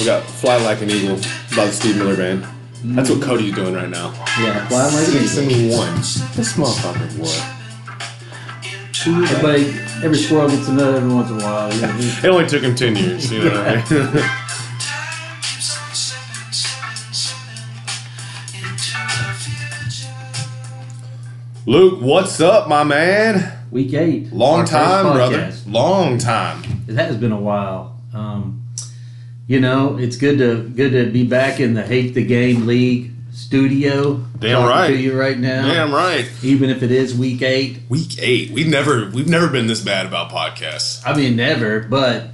We got Fly Like an Eagle by the Steve Miller Band. That's what Cody's doing right now. Yeah, Fly Like an Eagle. 6-1. This motherfucker, boy. Every squirrel gets a nut every once in a while. It only took him 10 years, you know what I mean? Luke, what's up, my man? Week 8. Long time, brother. Long time. It has been a while. It's good to be back in the Hate the Game League Studio. Damn right. To you right now. Damn right. Even if it is week 8. Week 8. We've never been this bad about podcasts. I mean, never. But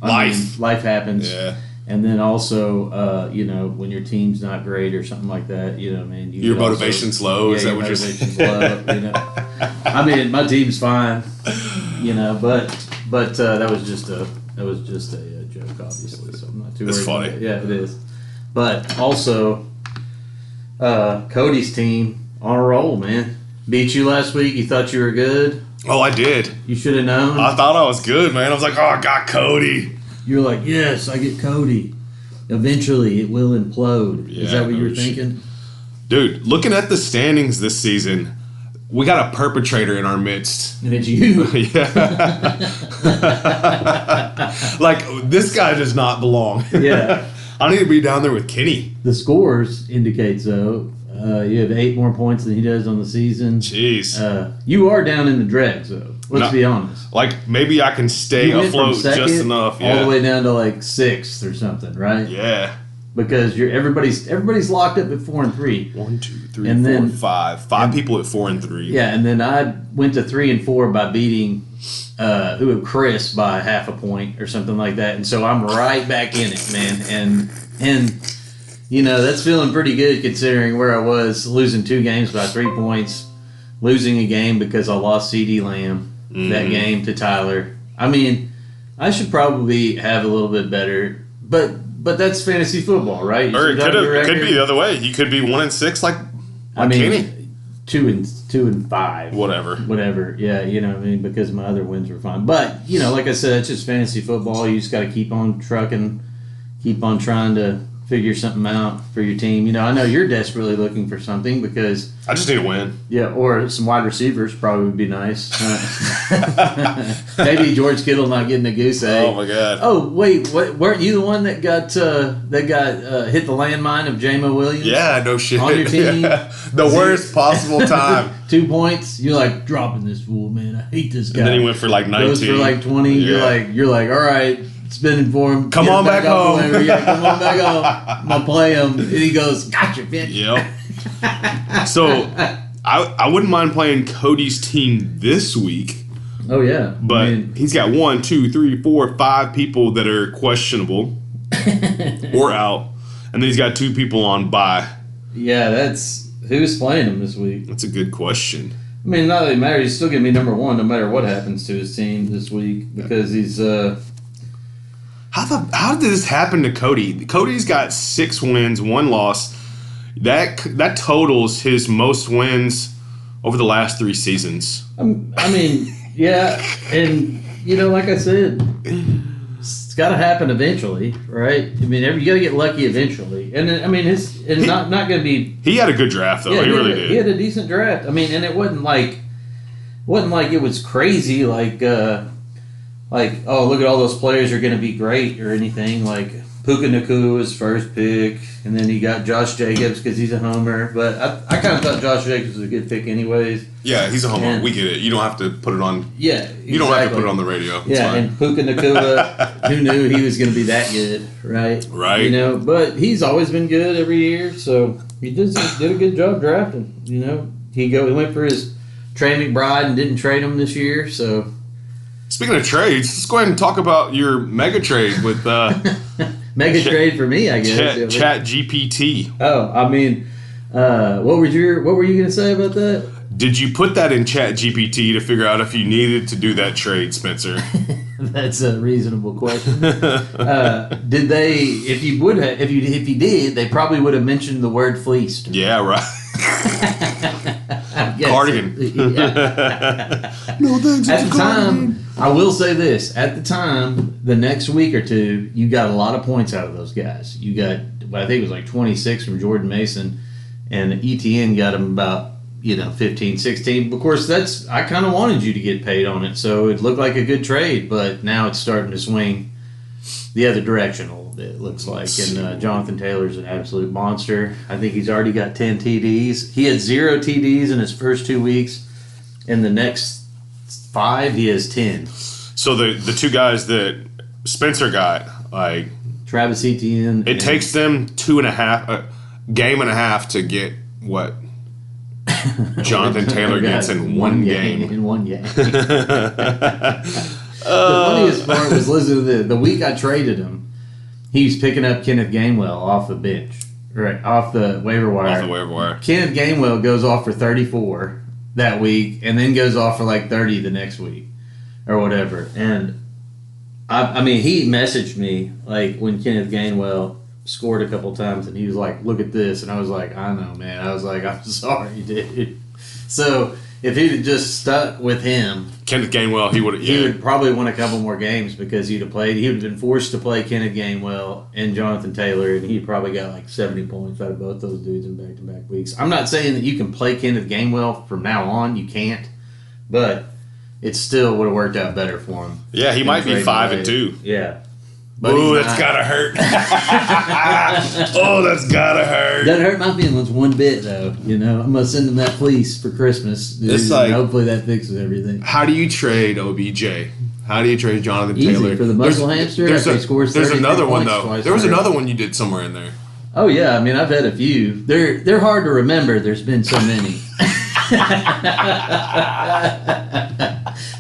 life happens. Yeah. And then also, when your team's not great or something like that, your motivation's low. Is that what you're saying? Low, I mean, my team's fine. But that was just a joke, obviously. So I'm not too worried. It's funny. About it. Yeah, it is. But also, Cody's team on a roll, man. Beat you last week. You thought you were good. Oh, I did. You should have known. I thought I was good, man. I was like, oh, I got Cody. You're like, yes, I get Cody. Eventually, it will implode. Yeah, is that what you were thinking? Dude, looking at the standings this season, we got a perpetrator in our midst. And it's you. Yeah. Like, this guy does not belong. Yeah. I need to be down there with Kenny. The scores indicate so. You have 8 more points than he does on the season. Jeez. You are down in the dregs, though. Let's be honest. Like, maybe I can stay afloat just enough. Yeah. All the way down to like 6th or something, right? Yeah. Because everybody's locked up at 4 and 3. 1, 2, 3, 4, 5. 5 people at 4 and 3. Yeah, and then I went to 3 and 4 by beating Chris by half a point or something like that, and so I'm right back in it, man. And that's feeling pretty good considering where I was, losing 2 games by 3 points, losing a game because I lost CD Lamb that game to Tyler. I mean, I should probably have a little bit better, but that's fantasy football, right? Or it could be the other way. You could be 1 and 6 like Kenny. 2 and 5. Whatever. Yeah, because my other wins were fine. But, like I said, it's just fantasy football. You just got to keep on trucking, keep on trying to figure something out for your team. I know you're desperately looking for something because I just need to win. Yeah, or some wide receivers probably would be nice. Maybe George Kittle not getting a goose egg. Oh my God! Oh wait, weren't you the one that got hit the landmine of J-Mo Williams? Yeah, no shit. On your team, the worst possible time. 2 points. You're like dropping this fool, man. I hate this guy. And then he went for like 19. Goes for like 20. Yeah. You're like, all right. Spinning for him. Come on back home. Yeah, come on back home. I'm going to play him. And he goes, gotcha, bitch. Yep. So, I wouldn't mind playing Cody's team this week. Oh, yeah. But he's got 1, 2, 3, 4, 5 people that are questionable or out. And then he's got 2 people on bye. Yeah, who's playing him this week? That's a good question. I mean, not that it matters. He's still going to be number 1 no matter what happens to his team this week because he's... How did this happen to Cody? Cody's got 6 wins, 1 loss. That totals his most wins over the last 3 seasons. I mean, yeah, and like I said, it's got to happen eventually, right? I mean, you got to get lucky eventually, and I mean, not going to be. He had a good draft though. Yeah, he really did. He had a decent draft. I mean, and it wasn't like it was crazy like, oh, look at all those players are going to be great or anything. Like, Puka Nacua was first pick, and then he got Josh Jacobs because he's a homer. But I kind of thought Josh Jacobs was a good pick anyways. Yeah, he's a homer. We get it. You don't have to put it on. Yeah, exactly. You don't have to put it on the radio. It's fine. And Puka Nacua, who knew he was going to be that good, right? Right. But he's always been good every year, so he did a good job drafting. He went for his Trey McBride and didn't trade him this year, so... Speaking of trades, let's go ahead and talk about your mega trade with trade for me, I guess. Chat GPT. Oh, I mean, what were you going to say about that? Did you put that in Chat GPT to figure out if you needed to do that trade, Spencer? That's a reasonable question. Did they? If you did, they probably would have mentioned the word fleeced. Yeah, right. Yes. Cardigan. No thanks. At the time, I will say this. At the time, the next week or two, you got a lot of points out of those guys. You got, I think it was like 26 from Jordan Mason, and ETN got him about 15, 16. Of course, I kind of wanted you to get paid on it, so it looked like a good trade, but now it's starting to swing the other direction a little bit, it looks like. And Jonathan Taylor's an absolute monster. I think he's already got 10 TDs. He had 0 TDs in his first 2 weeks. In the next 5, he has 10. So the two guys that Spencer got, like Travis Etienne. It takes them 2.5 game and a half to get what Jonathan Taylor gets in one game. In one game. The funniest part was listening to the week I traded him. He was picking up Kenneth Gainwell off the bench, right off the waiver wire. Off the waiver wire. Kenneth Gainwell goes off for 34 that week, and then goes off for like 30 the next week, or whatever. And I mean, he messaged me like when Kenneth Gainwell scored a couple times, and he was like, "Look at this," and I was like, "I know, man." I was like, "I'm sorry, dude." So if he'd have just stuck with him, Kenneth Gainwell, he would probably won a couple more games because he'd have played. He would have been forced to play Kenneth Gainwell and Jonathan Taylor, and he probably got like 70 points out of both those dudes in back-to-back weeks. I'm not saying that you can play Kenneth Gainwell from now on. You can't, but it still would have worked out better for him. Yeah, he might be 5-2. Yeah. But ooh, that's gotta hurt. Oh, that's gotta hurt. Doesn't hurt my feelings one bit, though. I'm gonna send him that fleece for Christmas. It's like, hopefully that fixes everything. How do you trade OBJ? How do you trade Jonathan Taylor? Easy for the muscle hamster. There's another one though. There was another one you did somewhere in there. Oh yeah, I mean I've had a few. They're hard to remember. There's been so many.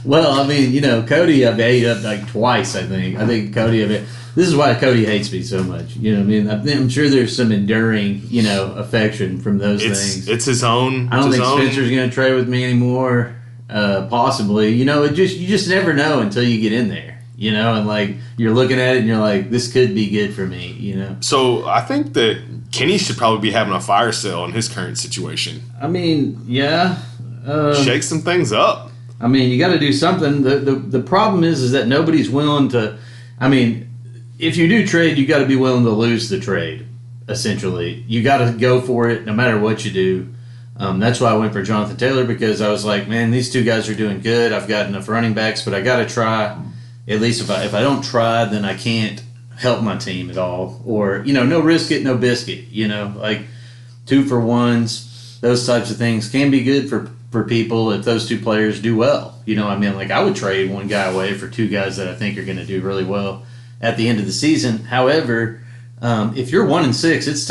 Well, I mean, Cody I've ate up like twice, I think. Cody this is why Cody hates me so much. You know what I mean? I'm sure there's some enduring, affection from those things. It's his own. I don't think Spencer's going to trade with me anymore. Possibly. You just never know until you get in there. And like you're looking at it and you're like, this could be good for me, So I think that Kenny should probably be having a fire sale in his current situation. I mean, yeah. Shake some things up. I mean, you got to do something. The problem is that nobody's willing to. I mean, if you do trade, you got to be willing to lose the trade. Essentially, you got to go for it no matter what you do. That's why I went for Jonathan Taylor, because I was like, man, these two guys are doing good. I've got enough running backs, but I got to try. At least if I don't try, then I can't help my team at all. Or no risk it, no biscuit. Like 2-for-1s, those types of things can be good for people if those two players do well. I mean, like I would trade one guy away for two guys that I think are going to do really well at the end of the season. However, if you're 1-6, it's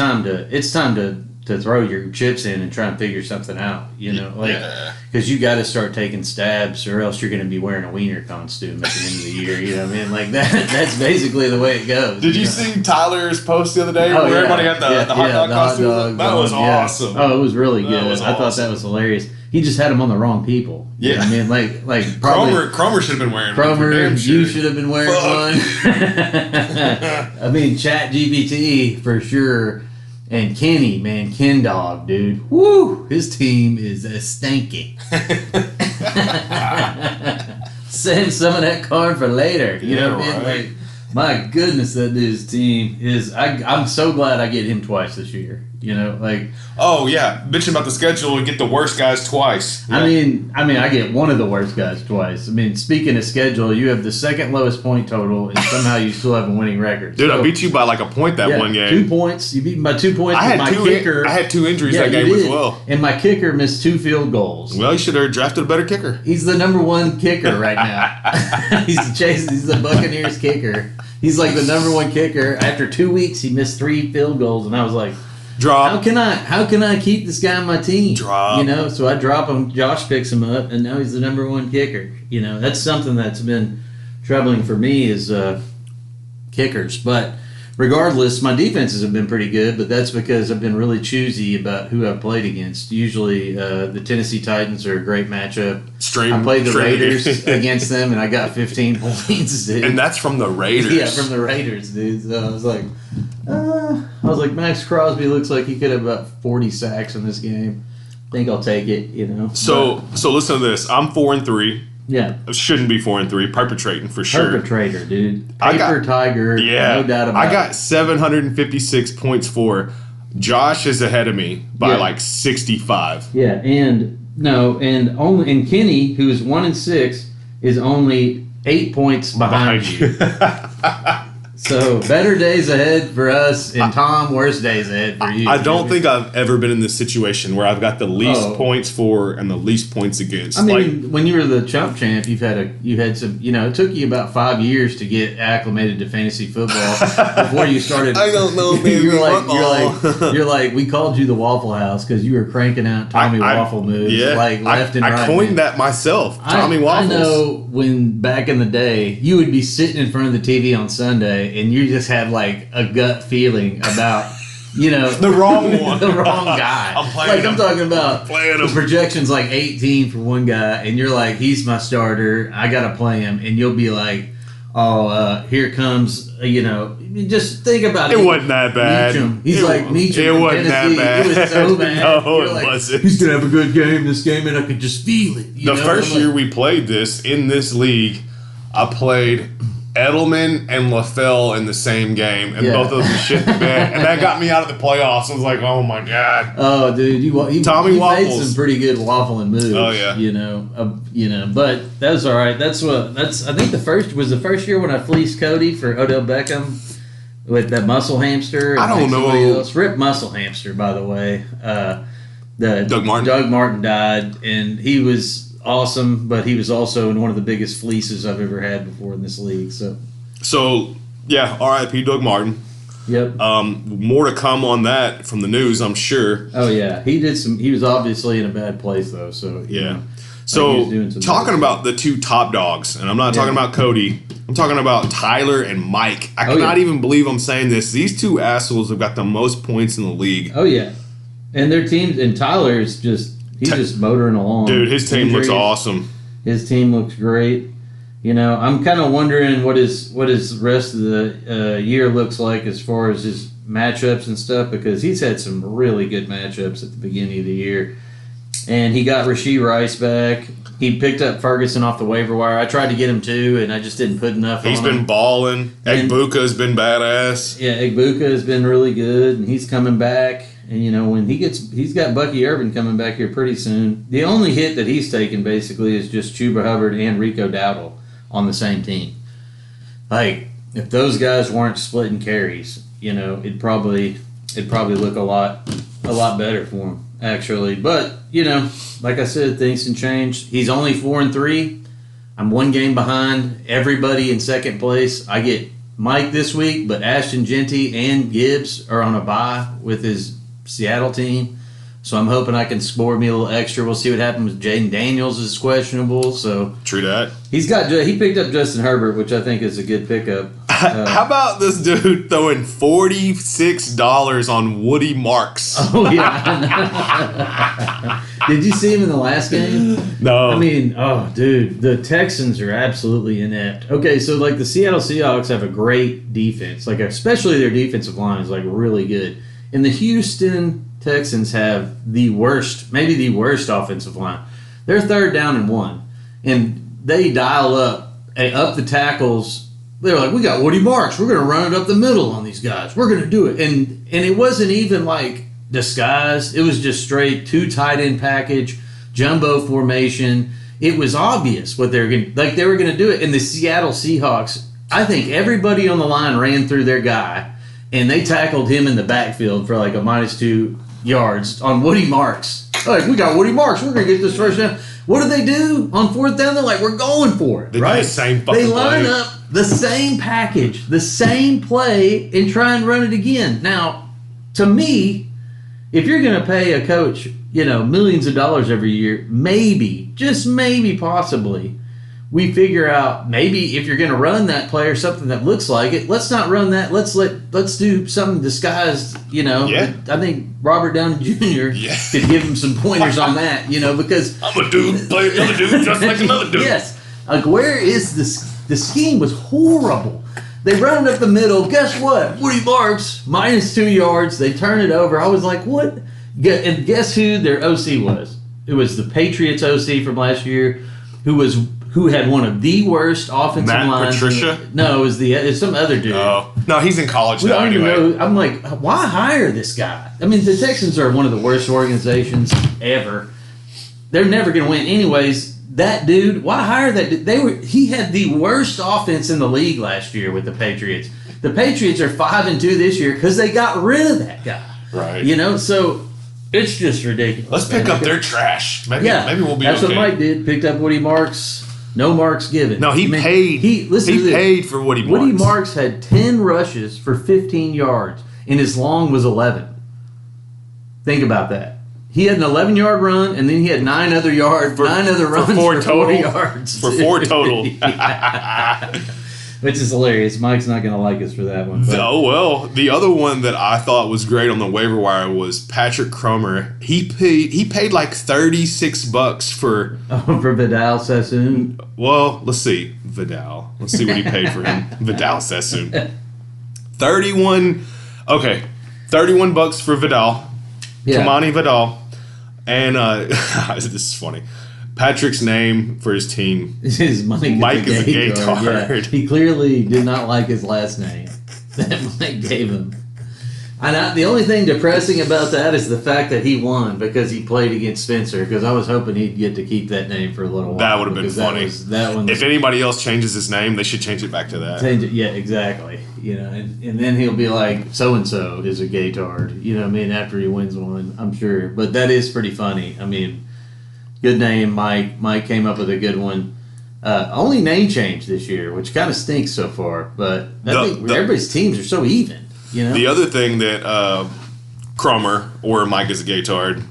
time to throw your chips in and try and figure something out. Because you got to start taking stabs, or else you're going to be wearing a wiener costume at the end of the year. You know what I mean? Like that's basically the way it goes. Did you see Tyler's post the other day where everybody got the hot dog costume? That was awesome. Oh, it was really good. I thought that was hilarious. He just had them on the wrong people. Yeah, I mean, like probably Cromer should have been wearing. Cromer, you should have been wearing one. I mean, Chat GPT for sure. And Kenny, man, Ken Dog, dude. Woo! His team is a stinky. Save some of that corn for later. You know what I mean? Like, my goodness, that dude's team is. I'm so glad I get him twice this year. Oh yeah, bitching about the schedule and get the worst guys twice. Yeah. I mean, I get one of the worst guys twice. I mean, speaking of schedule, you have the second lowest point total, and somehow you still have a winning record. Dude, I beat you by like a point that one game. 2 points. You beat me by 2 points. I had two injuries that game as well, and my kicker missed 2 field goals. Well, you should have drafted a better kicker. He's the number 1 kicker right now. He's the Buccaneers kicker. He's like the number 1 kicker. After 2 weeks, he missed 3 field goals, and I was like, drop. How can I keep this guy on my team? Drop. So I drop him. Josh picks him up, and now he's the number 1 kicker. That's something that's been troubling for me is kickers. But regardless, my defenses have been pretty good, but that's because I've been really choosy about who I've played against. Usually the Tennessee Titans are a great matchup. I played the Raiders against them, and I got 15 points, dude. And that's from the Raiders. Yeah, from the Raiders, dude. So I was like, Max Crosby looks like he could have about 40 sacks in this game. think I'll take it. So listen to this. I'm 4-3. Yeah. Shouldn't be 4-3. Perpetrating for sure. Perpetrator, dude. Tiger. Yeah. No doubt about it. I got 756 points for. Josh is ahead of me by like 65. Yeah, and Kenny, who is 1-6, is only 8 points behind you. So better days ahead for us, and Tom, worse days ahead for you. I don't think I've ever been in this situation where I've got the least points for and the least points against. I mean, when you were the Chump Champ, you had some. It took you about 5 years to get acclimated to fantasy football before you started. I don't know, man. You're like, we called you the Waffle House because you were cranking out Tommy Waffle moves, left and right. I coined that myself, Tommy Waffles. I know when back in the day, you would be sitting in front of the TV on Sunday. And you just had like a gut feeling about, the wrong one, the wrong guy. I'm talking about the projections like 18 for one guy, and you're like, he's my starter. I gotta play him, and you'll be like, here comes, just think about it. It wasn't that bad. He's like Meacham. It wasn't that bad. It was so bad. No, it wasn't. He's gonna have a good game this game, and I could just feel it. The first year we played this in this league, I played Edelman and LaFell in the same game, and both of them shit the bed, and that got me out of the playoffs. I was like, "Oh my god!" Oh, dude, you Tommy Waffles made some pretty good waffling moves. Oh yeah, but that's all right. I think the first year when I fleeced Cody for Odell Beckham with that muscle hamster. I don't know. Rip muscle hamster, by the way. Doug Martin died, and he was awesome, but he was also in one of the biggest fleeces I've ever had before in this league. So yeah, R.I.P. Doug Martin. Yep. More to come on that from the news, I'm sure. Oh yeah, he was obviously in a bad place though. So yeah. So talking about the two top dogs, and I'm not talking about Cody. I'm talking about Tyler and Mike. I cannot even believe I'm saying this. These two assholes have got the most points in the league. Oh yeah, and their teams. And Tyler is just. He's just motoring along. Dude, his team looks awesome. His team looks great. I'm kind of wondering what his rest of the year looks like as far as his matchups and stuff, because he's had some really good matchups at the beginning of the year. And he got Rashee Rice back. He picked up Ferguson off the waiver wire. I tried to get him too, and I just didn't put enough on him. He's been balling. Egbuka's been badass. Yeah, Egbuka has been really good, and he's coming back. And, when he's got Bucky Irvin coming back here pretty soon. The only hit that he's taken, basically, is just Chuba Hubbard and Rico Dowdle on the same team. Like, if those guys weren't splitting carries, it'd probably look a lot better for him, actually. But, like I said, things can change. He's only 4-3. I'm one game behind everybody in second place. I get Mike this week, but Ashton Genty and Gibbs are on a bye with his Seattle team, so I'm hoping I can score me a little extra. We'll see what happens. Jaden Daniels is questionable, so true that. He picked up Justin Herbert, which I think is a good pickup. How about this dude throwing $46 on Woody Marks? Oh yeah. Did you see him in the last game? No. I mean, oh dude, the Texans are absolutely inept. Okay, so like the Seattle Seahawks have a great defense, like especially their defensive line is like really good. And the Houston Texans have maybe the worst offensive line. They're 3rd down and 1. And they dial up the tackles. They're like, we got Woody Marks. We're going to run it up the middle on these guys. We're going to do it. And it wasn't even like disguised. It was just straight 2 tight end package, jumbo formation. It was obvious what they were going to do it. And the Seattle Seahawks, I think everybody on the line ran through their guy, and they tackled him in the backfield for like a -2 yards on Woody Marks. Like, we got Woody Marks. We're going to get this first down. What do they do on 4th down? They're like, we're going for it. Right? They line up the same package, the same play, and try and run it again. Now, to me, if you're going to pay a coach, millions of dollars every year, maybe, just maybe, possibly, we figure out maybe if you're going to run that play or something that looks like it, let's not run that. Let's do something disguised. Yeah. I think Robert Downey Jr. Could give him some pointers on that. Because I'm a dude, play another dude just like another dude. Yes. Like, where is this? The scheme was horrible. They run it up the middle. Guess what? Woody Marks -2 yards. They turn it over. I was like, what? And guess who their OC was? It was the Patriots OC from last year, who had one of the worst offensive lines. Patricia? No, it's some other dude. Oh. No, he's in college now anyway. Know. I'm like, why hire this guy? I mean, the Texans are one of the worst organizations ever. They're never going to win anyways. That dude, why hire that dude? He had the worst offense in the league last year with the Patriots. The Patriots are 5-2 this year because they got rid of that guy. Right. You know, so it's just ridiculous. Let's pick up their trash. Maybe we'll be that's okay. That's what Mike did. Picked up Woody Marks. No marks given. No, he paid. He paid for Woody Marks. Woody Marks had 10 rushes for 15 yards, and his long was 11. Think about that. He had an 11-yard run, and then he had 9 other runs for 4 yards. For 4 total. Which is hilarious. Mike's not going to like us for that one. But. Oh, well. The other one that I thought was great on the waiver wire was Patrick Cromer. He paid like $36 for... for Vidal Sassoon? Well, let's see. Vidal. Let's see what he paid for him. Vidal Sassoon. 31... Okay. $31 for Vidal. Yeah. Kamani Vidal. And this is funny. Patrick's name for his team. His Mike is a gay card. Yeah. He clearly did not like his last name that Mike gave him. And the only thing depressing about that is the fact that he won because he played against Spencer. Because I was hoping he'd get to keep that name for a little while. That would have been funny. That one. If anybody else changes his name, they should change it back to that. Yeah, exactly. You know, and then he'll be like, so and so is a gaytard. You know what I mean? After he wins one, I'm sure. But that is pretty funny. I mean. Good name, Mike. Mike came up with a good one. Only name change this year, which kind of stinks so far. But I think everybody's teams are so even. You know. The other thing that Cromer, or Mike is a gaytard,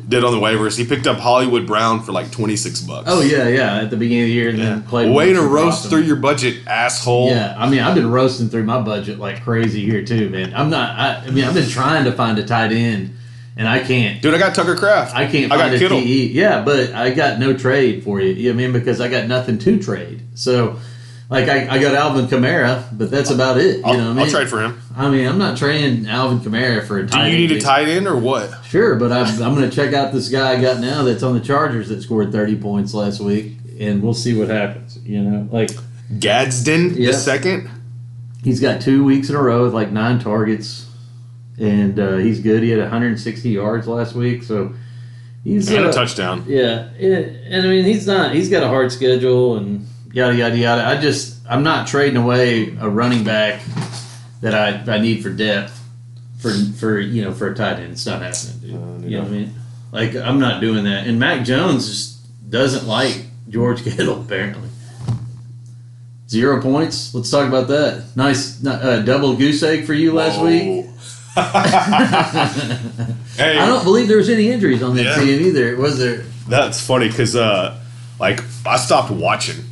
did on the waivers, he picked up Hollywood Brown for like $26. Oh yeah, at the beginning of the year, and then played. Way to roast through your budget, asshole. Yeah, I mean, I've been roasting through my budget like crazy here too, man. I've been trying to find a tight end. And I can't. Dude, I got Tucker Kraft. I can't find a Kittle. TE. Yeah, but I got no trade for you. You know what I mean? Because I got nothing to trade. So, like, I got Alvin Kamara, but that's about it. You know what I mean? I'll trade for him. I mean, I'm not trading Alvin Kamara for a tight end. Do you need a tight end or what? Sure, but I'm going to check out this guy I got now that's on the Chargers that scored 30 points last week, and we'll see what happens. You know, like Gadsden the second. He's got 2 weeks in a row with like 9 targets. And he's good. He had 160 yards last week, so he's and a touchdown. Yeah, and I mean he's got a hard schedule and yada yada yada. I'm not trading away a running back that I need for depth for a tight end. It's not happening, dude. You know what I mean? Like I'm not doing that. And Mac Jones just doesn't like George Kittle apparently. 0 points. Let's talk about that. Nice double goose egg for you last week. Hey, I don't believe there was any injuries on that team either. Was there? That's funny because I stopped watching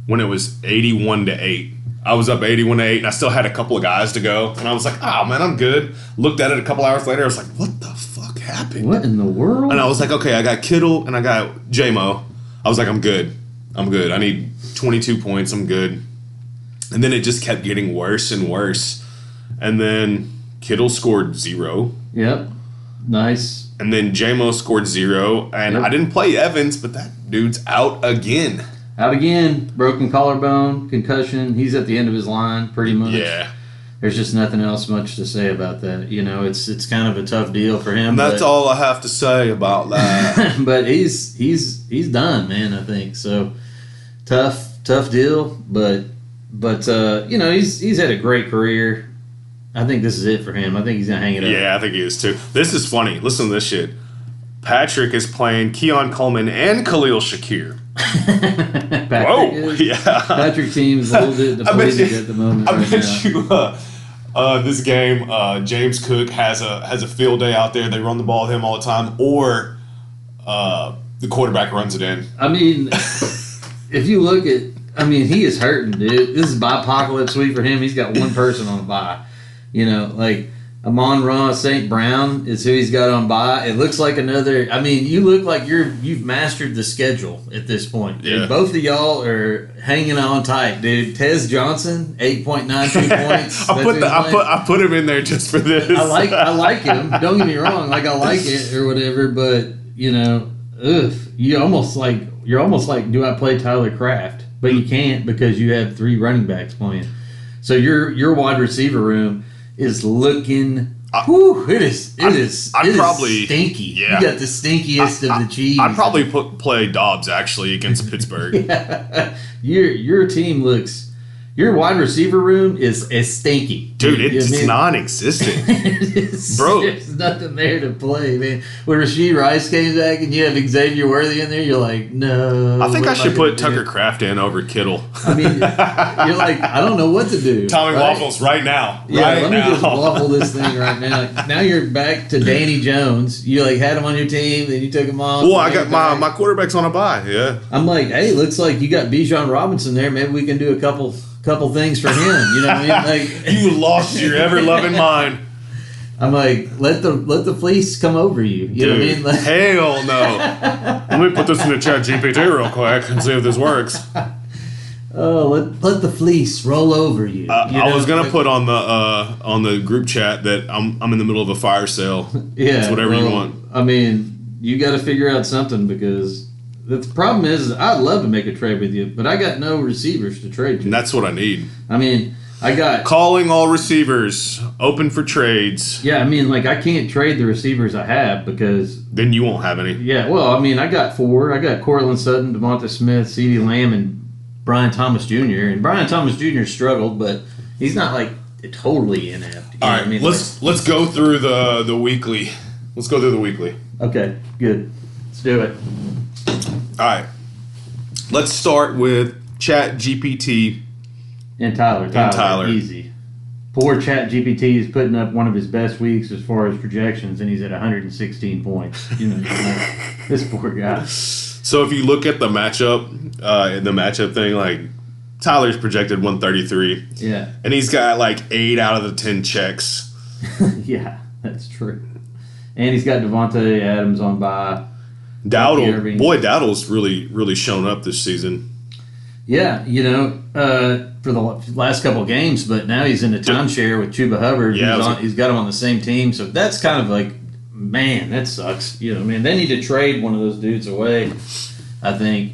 when it was 81-8. I was up 81-8, and I still had a couple of guys to go, and I was like, "Oh man, I'm good." Looked at it a couple hours later. I was like, "What the fuck happened? What in the world?" And I was like, "Okay, I got Kittle and I got J-Mo." I was like, "I'm good. I need 22 points. I'm good." And then it just kept getting worse and worse, and then Kittle scored 0. Yep. Nice. And then J-Mo scored 0. And I didn't play Evans, but that dude's out again. Out again. Broken collarbone, concussion. He's at the end of his line, pretty much. Yeah. There's just nothing else much to say about that. You know, it's kind of a tough deal for him. And that's all I have to say about that. But he's done, man, I think. So tough deal, but you know, he's had a great career. I think this is it for him. I think he's going to hang it up. Yeah, I think he is too. This is funny. Listen to this shit. Patrick is playing Keon Coleman and Khalil Shakir. Whoa. Yeah. Patrick team's a little bit depleted at the moment. I bet you this game, James Cook has a field day out there. They run the ball with him all the time. Or the quarterback runs it in. I mean, if you look at, he is hurting, dude. This is bye-apocalypse week for him. He's got one person on a bye. You know, like, Amon-Ra St. Brown is who he's got on bye. It looks like another. I mean, you look like you've mastered the schedule at this point. Yeah. And both of y'all are hanging on tight, dude. Tez Johnson, 8.93 points. I put him in there just for this. I like him. Don't get me wrong. Like, I like it or whatever. But you're almost like, do I play Tyler Kraft? But you can't because you have 3 running backs playing. So your wide receiver room is looking. It is probably stinky. Yeah. You got the stinkiest of the cheese. I'd probably play Dobbs actually against Pittsburgh. Yeah. Your team looks. Your wide receiver room is stinky. Dude, it's non-existent. Bro. There's nothing there to play, man. When Rashee Rice came back and you have Xavier Worthy in there, you're like, no. I think I should put Tucker Kraft in over Kittle. I mean, you're like, I don't know what to do. Tommy Waffles right now. Yeah, let me just waffle this thing right now. Now you're back to Danny Jones. You had him on your team, then you took him off. Well, I got my quarterback's on a bye, yeah. I'm like, hey, looks like you got Bijan Robinson there. Maybe we can do a couple things for him. You know what I mean? Like, you lost your ever-loving mind. I'm like, let the fleece come over you. You know what I mean? Like, hell no. Let me put this in the chat GPT real quick and see if this works. Oh, let the fleece roll over you. I was gonna put on the group chat that I'm in the middle of a fire sale. Yeah, it's whatever you want. I mean, you got to figure out something because the problem is I'd love to make a trade with you, but I got no receivers to trade to. And that's what I need. I mean, I got calling all receivers open for trades. Yeah, I mean, like I can't trade the receivers I have because then you won't have any. Yeah, well, I mean, I got 4. I got Cortland Sutton, Devonta Smith, CeeDee Lamb, and Brian Thomas Jr. And Brian Thomas Jr. struggled, but he's not like totally inept. All right, I mean? let's go through the weekly. Let's go through the weekly. Okay, good. Let's do it. All right. Let's start with Chat GPT and Tyler. Easy. Poor Chat GPT is putting up one of his best weeks as far as projections, and he's at 116 points. This poor guy. So if you look at the matchup thing, like Tyler's projected 133. Yeah. And he's got like 8 out of the 10 checks. Yeah, that's true. And he's got Devontae Adams on bye. Dowdle's really shown up this season. Yeah, for the last couple of games, but now he's in the timeshare with Chuba Hubbard. Yeah, he's got him on the same team, so that's kind of like, man, that sucks. They need to trade one of those dudes away, I think,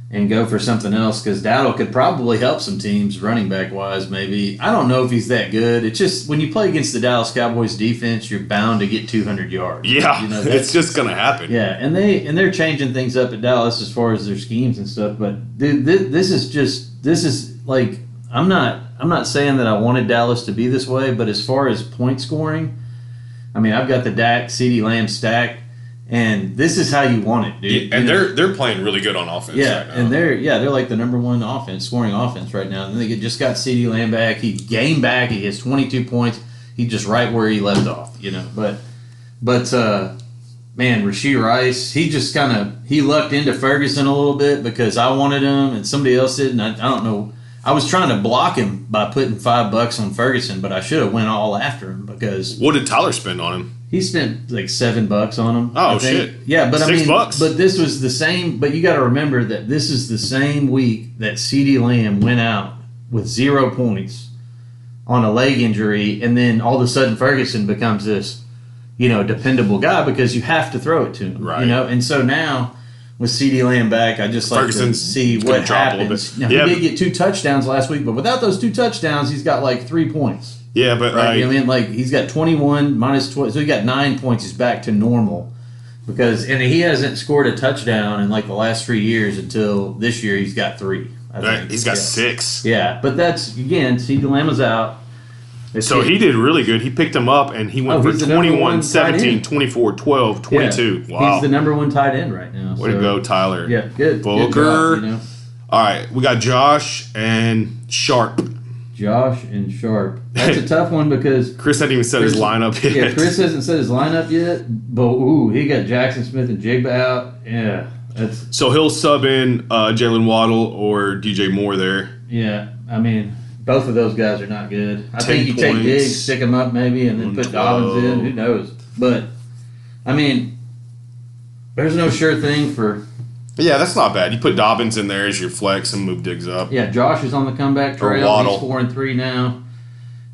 and go for something else because Dowdle could probably help some teams running back wise. Maybe I don't know if he's that good. It's just when you play against the Dallas Cowboys defense, you're bound to get 200 yards. Yeah, it's just gonna happen. Yeah, and they're changing things up at Dallas as far as their schemes and stuff. But dude, this is like I'm not saying that I wanted Dallas to be this way, but as far as point scoring, I mean I've got the Dak CeeDee Lamb stack. And this is how you want it, dude. Yeah, and they're playing really good on offense right now. And they're like the number one scoring offense right now. And they just got CeeDee Lamb back. He gained back. He has 22 points. He's just right where he left off, But man, Rashee Rice, he lucked into Ferguson a little bit because I wanted him and somebody else did. And I don't know. I was trying to block him by putting $5 on Ferguson, but I should have went all after him because. What did Tyler spend on him? He spent like $7 on him. Oh shit! Yeah, but $6. But this was the same. But you got to remember that this is the same week that CeeDee Lamb went out with 0 points on a leg injury, and then all of a sudden Ferguson becomes this, dependable guy because you have to throw it to him, right? And so now with CeeDee Lamb back, I just like to see what happens. Now, he did get 2 touchdowns last week, but without those 2 touchdowns, he's got like 3 points. Yeah, but right, like he's got 21 minus 12, so he got 9 points. He's back to normal and he hasn't scored a touchdown in like the last 3 years until this year. He's got 3. I think. He's got 6. Yeah, but that's again, CeeDee Lamb is out. So he did really good. He picked him up and he went for 21, 17, 24, 12, 22. Yeah, wow, he's the number 1 tight end right now. Way to go, Tyler. Yeah, good. Booker. Good job, All right, we got Josh and Sharp. Josh and Sharp. That's a tough one because Chris hasn't even set his lineup yet. Yeah, Chris hasn't set his lineup yet. But he got Jackson Smith and Jigba out. Yeah, so he'll sub in Jalen Waddle or DJ Moore there. Yeah, I mean both of those guys are not good. I think you 10 take Diggs, stick him up maybe, and then put Dobbins in. Who knows? But, I mean, there's no sure thing for... Yeah, that's not bad. You put Dobbins in there as your flex and move Diggs up. Yeah, Josh is on the comeback trail. He's 4-3 now.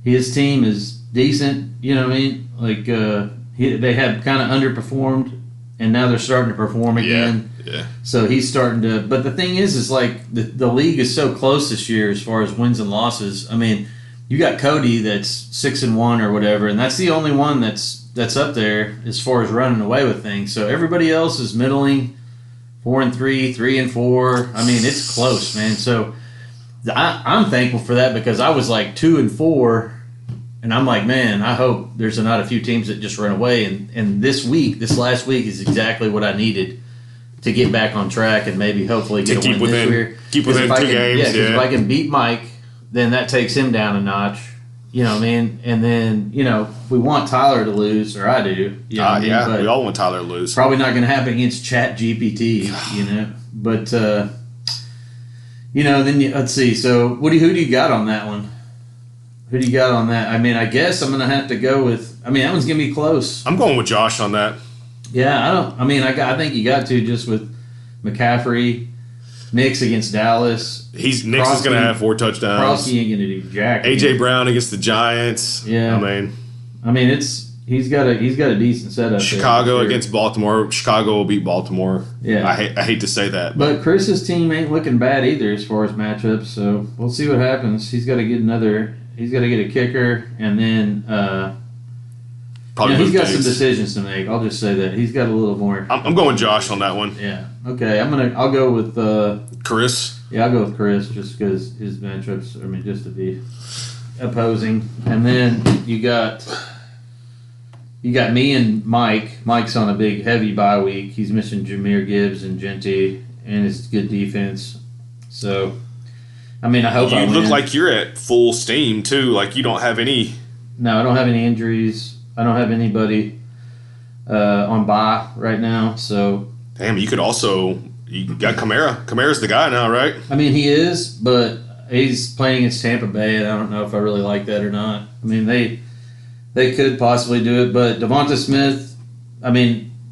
His team is decent. You know what I mean? Like, they had kind of underperformed, and now they're starting to perform again. Yeah. So he's starting to. But the thing is like the league is so close this year as far as wins and losses. I mean, you got Cody that's 6-1 or whatever, and that's the only one that's up there as far as running away with things. So everybody else is middling, 4-3, 3-4. I mean, it's close, man. So I'm thankful for that because I was like 2-4. And I'm like, man, I hope there's not a few teams that just run away. And this last week is exactly what I needed to get back on track and maybe hopefully get a win this year. Keep within 2 games. Yeah, because if I can beat Mike, then that takes him down a notch. You know what I mean? And then, we want Tyler to lose, or I do. You know what I mean? Yeah, but we all want Tyler to lose. Probably not going to happen against Chat GPT, But, then let's see. So who do you got on that one? Who do you got on that? I mean, I guess I'm going to have to go with... that one's going to be close. I'm going with Josh on that. Yeah, I think you got to just with McCaffrey, Knicks against Dallas. Knicks is going to have 4 touchdowns. Crosby ain't going to do jack. A.J. Brown against the Giants. Yeah. He's got a decent setup. Chicago against Baltimore. Chicago will beat Baltimore. Yeah. I hate to say that. But Chris's team ain't looking bad either as far as matchups, so we'll see what happens. He's got to get a kicker, and then he's got some decisions to make. I'll just say that he's got a little more. I'm going Josh on that one. Yeah. Okay. I'll go with Chris. Yeah, I'll go with Chris just because his matchups. Just to be opposing, and then you got me and Mike. Mike's on a big heavy bye week. He's missing Jahmyr Gibbs and Genty and his good defense. So. I hope you look like you're at full steam too. Like you don't have any. No, I don't have any injuries. I don't have anybody on bye right now. So. Damn, you got Kamara. Kamara's the guy now, right? He is, but he's playing against Tampa Bay, and I don't know if I really like that or not. They could possibly do it, but Devonta Smith.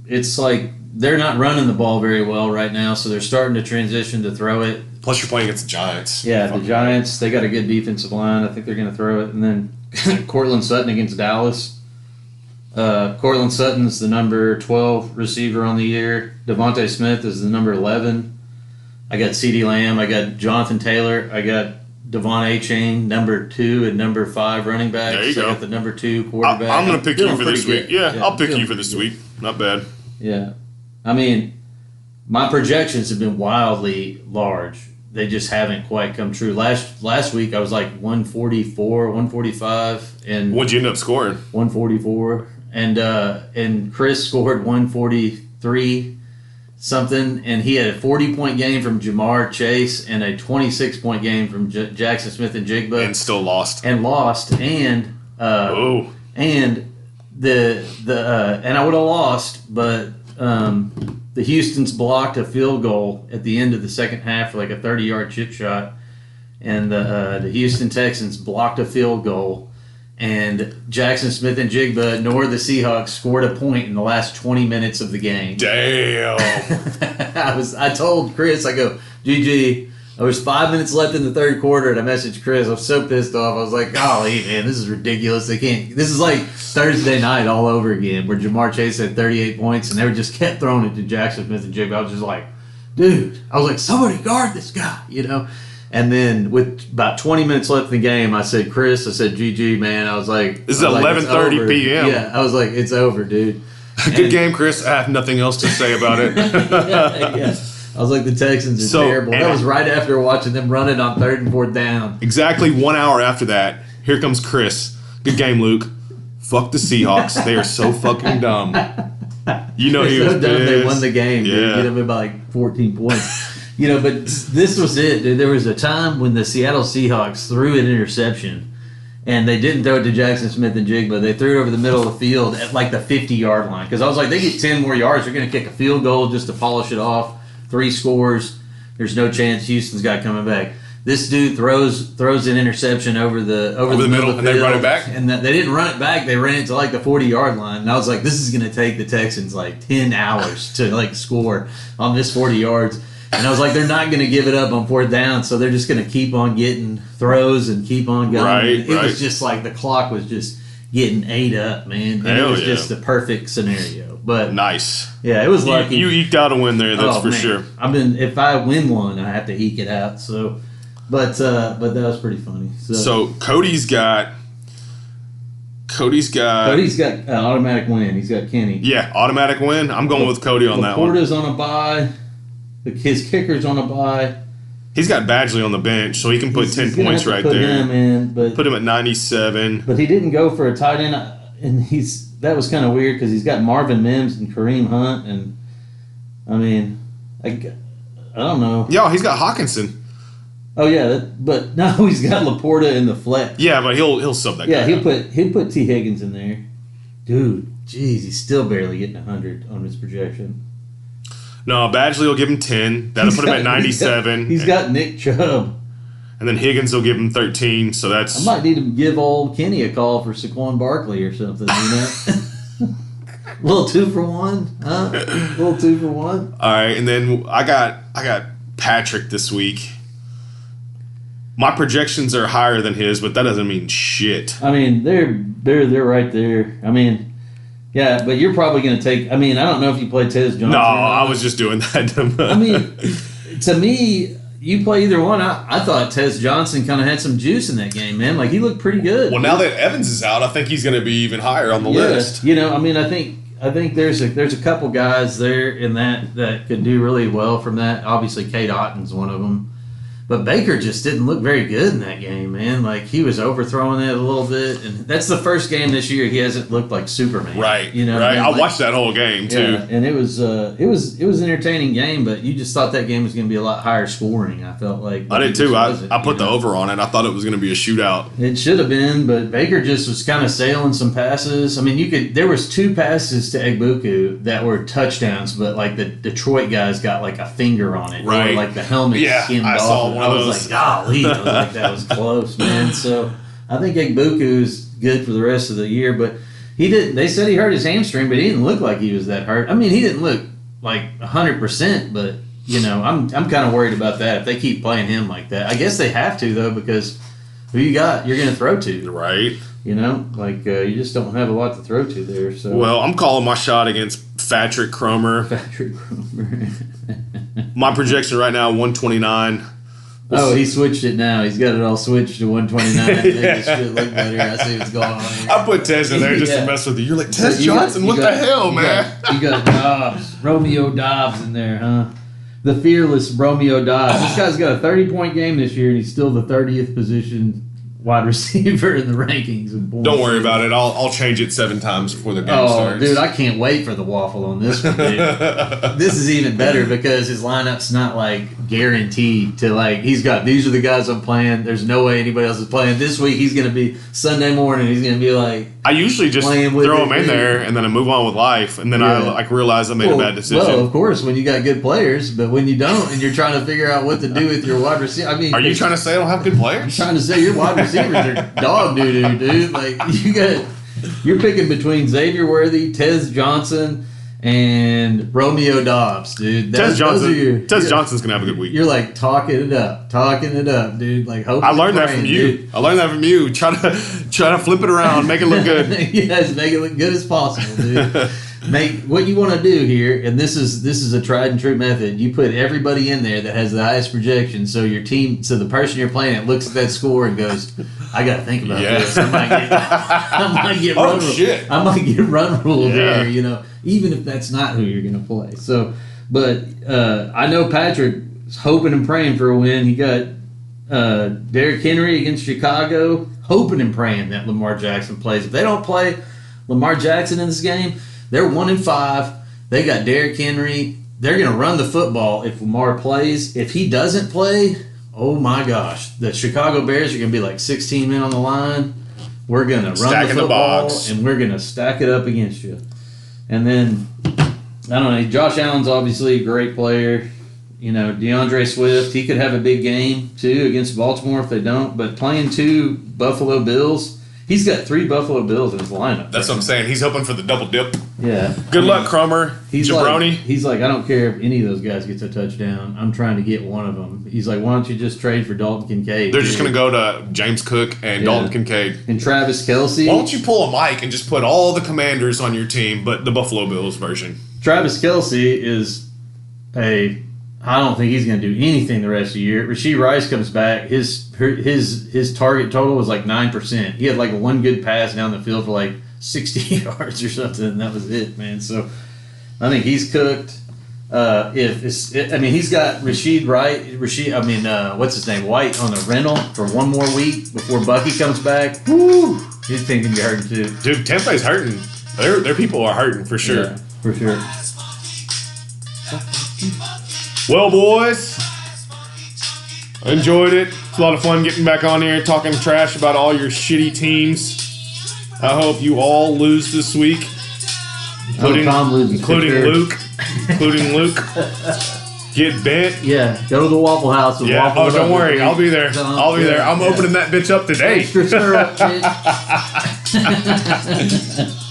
It's like they're not running the ball very well right now, so they're starting to transition to throw it. Plus, you're playing against the Giants. Yeah, the Giants, they got a good defensive line. I think they're going to throw it. And then Cortland Sutton against Dallas. Cortland Sutton's the number 12 receiver on the year. Devontae Smith is the number 11. I got CeeDee Lamb. I got Jonathan Taylor. I got Devon A-Chain, number 2 and number 5 running backs. There you go. I got the number 2 quarterback. I'm going to pick you for this week. Yeah, I'll pick you for this week. Not bad. Yeah. My projections have been wildly large. They just haven't quite come true. Last week I was like 144, 145, and what'd you end up scoring? 144, and Chris scored 143 something, and he had a 40-point game from Jamar Chase and a 26-point game from Jackson Smith and Jigba, and still lost. And I would have lost, but. The Houston's blocked a field goal at the end of the second half for like a 30-yard chip shot, and the Houston Texans blocked a field goal, and Jackson Smith and Jigba nor the Seahawks scored a point in the last 20 minutes of the game. Damn! I told Chris, I go, GG. There was 5 minutes left in the third quarter, and I messaged Chris. I was so pissed off. I was like, golly, man, this is ridiculous. They can't. This is like Thursday night all over again, where Jamar Chase had 38 points, and they just kept throwing it to Jackson Smith and Jigba. I was just like, dude. I was like, somebody guard this guy, And then with about 20 minutes left in the game, I said, Chris, GG, man. I was like, this is 11:30 p.m. Yeah, I was like, it's over, dude. Good game, Chris. I have nothing else to say about it. yeah. I was like, the Texans are terrible. That was right after watching them run it on 3rd and 4th down. Exactly 1 hour after that, here comes Chris. Good game, Luke. Fuck the Seahawks. They are so fucking dumb. He was so dumb pissed. They won the game. Yeah. Dude. Get them by like 14 points. But this was it, dude. There was a time when the Seattle Seahawks threw an interception, and they didn't throw it to Jackson Smith and Jigba. They threw it over the middle of the field at like the 50-yard line. Because I was like, they get 10 more yards. They're going to kick a field goal just to polish it off. 3 scores. There's no chance Houston's got coming back. This dude throws an interception over the middle, and they run it back. And they didn't run it back; they ran it to like the 40-yard line. And I was like, "This is going to take the Texans like 10 hours to like score on this 40 yards." And I was like, "They're not going to give it up on 4th down, so they're just going to keep on getting throws and keep on going." Right, it was just like the clock was just getting ate up, man. And it was just the perfect scenario. But nice. Yeah, it was lucky. You eked out a win there, that's for sure. If I win one, I have to eke it out. So, but that was pretty funny. So Cody's got an automatic win. He's got Kenny. Yeah, automatic win. I'm going with Cody on that one. Laporta's on a bye. His kicker's on a bye. He's got Badgley on the bench, so he can put 10 points right put there. Him in, put him at 97. But he didn't go for a tight end, and that was kind of weird because he's got Marvin Mims and Kareem Hunt, and I mean, I don't know. Yeah, he's got Hawkinson. Oh yeah, but no, he's got Laporta in the flex. Yeah, but he'll sub that guy. Yeah, he'll put T. Higgins in there. Dude, jeez, he's still barely getting 100 on his projection. No, Badgley will give him 10. That'll put him at 97. He's got Nick Chubb. And then Higgins will give him 13, so that's... I might need to give old Kenny a call for Saquon Barkley or something, you know? A little 2 for 1, huh? A little 2 for 1. All right, and then I got Patrick this week. My projections are higher than his, but that doesn't mean shit. I mean, they're right there. I mean... Yeah, but you're probably going to take... I mean, I don't know if you play Tez Johnson. No, I was just doing that. I mean, to me, you play either one. I thought Tez Johnson kind of had some juice in that game, man. Like, he looked pretty good. Well, now that Evans is out, I think he's going to be even higher on the list. You know, I mean, I think there's a couple guys there in that could do really well from that. Obviously, Kate Otten's one of them. But Baker just didn't look very good in that game, man. Like, he was overthrowing it a little bit. And that's the first game this year he hasn't looked like Superman. Right. You know right. I watched that whole game, too. Yeah, and it was an entertaining game, but you just thought that game was going to be a lot higher scoring, I felt like. I did, too. I put the over on it. I thought it was going to be a shootout. It should have been, but Baker just was kind of sailing some passes. I mean, there was 2 passes to Egbuka that were touchdowns, but, like, the Detroit guys got, like, a finger on it. Right. Or, like, the helmet skimmed off. Saw one of those. Like, golly, I was like, that was close, man. So I think Egbuka is good for the rest of the year, but they said he hurt his hamstring, but he didn't look like he was that hurt. I mean, he didn't look like 100%, but you know, I'm kind of worried about that if they keep playing him like that. I guess they have to though, because who you got, you're going to throw to, right? You know, like you just don't have a lot to throw to there. So well, I'm calling my shot against Patrick Cromer. My projection right now, 129. He switched it now. He's got it all switched to 129. Make this shit look better. I see what's going on here. I put Tez in there just to mess with you. You're like, Tez Johnson, what the hell, man? You got Dobbs, Romeo Dobbs in there, huh? The fearless Romeo Dobbs. This guy's got a 30-point game this year, and he's still the 30th position wide receiver in the rankings. Don't worry about it. I'll change it 7 times before the game starts. Dude, I can't wait for the waffle on this one, dude. This is even better because his lineup's not like guaranteed to like these are the guys I'm playing. There's no way anybody else is playing. This week he's gonna be Sunday morning, he's gonna be like I usually just throw him in there and then I move on with life and then I realize I made a bad decision. Well, of course, when you got good players, but when you don't and you're trying to figure out what to do with your wide receiver, I mean, are you trying to say I don't have good players? I'm trying to say your wide receivers are dog doo-doo, dude. Like you're picking between Xavier Worthy, Tez Johnson, and Romeo Dobbs, dude. Tez Johnson's gonna have a good week. You're like talking it up, dude. Like I learned that from you. Dude. I learned that from you. Try to flip it around, make it look good. Yes, make it look good as possible, dude. Make what you want to do here, and this is a tried and true method. You put everybody in there that has the highest projection, so your team, so the person you're playing at looks at that score and goes, "I got to think about this. I might get run ruled. Shit. I might get run ruled here. You know, even if that's not who you're going to play." So, but I know Patrick's hoping and praying for a win. He got Derrick Henry against Chicago, hoping and praying that Lamar Jackson plays. If they don't play Lamar Jackson in this game, they're 1-5. They got Derrick Henry. They're going to run the football if Lamar plays. If he doesn't play, oh my gosh, the Chicago Bears are going to be like 16 men on the line. We're going to run the football and we're going to stack it up against you. And then I don't know. Josh Allen's obviously a great player. DeAndre Swift, he could have a big game too against Baltimore if they don't. But playing 2 Buffalo Bills, he's got 3 Buffalo Bills in his lineup. That's what I'm saying. He's hoping for the double dip. Yeah. Good luck, Cromer. Jabroni. He's like, I don't care if any of those guys gets a touchdown. I'm trying to get one of them. He's like, why don't you just trade for Dalton Kincaid? They're just going to go to James Cook and Dalton Kincaid. And Travis Kelce. Why don't you pull a mic and just put all the Commanders on your team, but the Buffalo Bills version? Travis Kelce is I don't think he's going to do anything the rest of the year. Rashee Rice comes back. His target total was like 9%. He had like 1 good pass down the field for like 60 yards or something, and that was it, man. So I think he's cooked. He's got what's his name, White on the rental for 1 more week before Bucky comes back. Woo! His team can be hurting too. Dude, Tampa's hurting. Their people are hurting for sure. Yeah, for sure. Well, boys, I enjoyed it. It's a lot of fun getting back on here talking trash about all your shitty teams. I hope you all lose this week, including Luke. Get bent. Yeah, go to the Waffle House. Yeah. Waffle Don't worry. I'll be there. I'll be there. I'm opening that bitch up today. Extra syrup, bitch.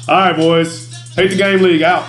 All right, boys. Hate the Game League out.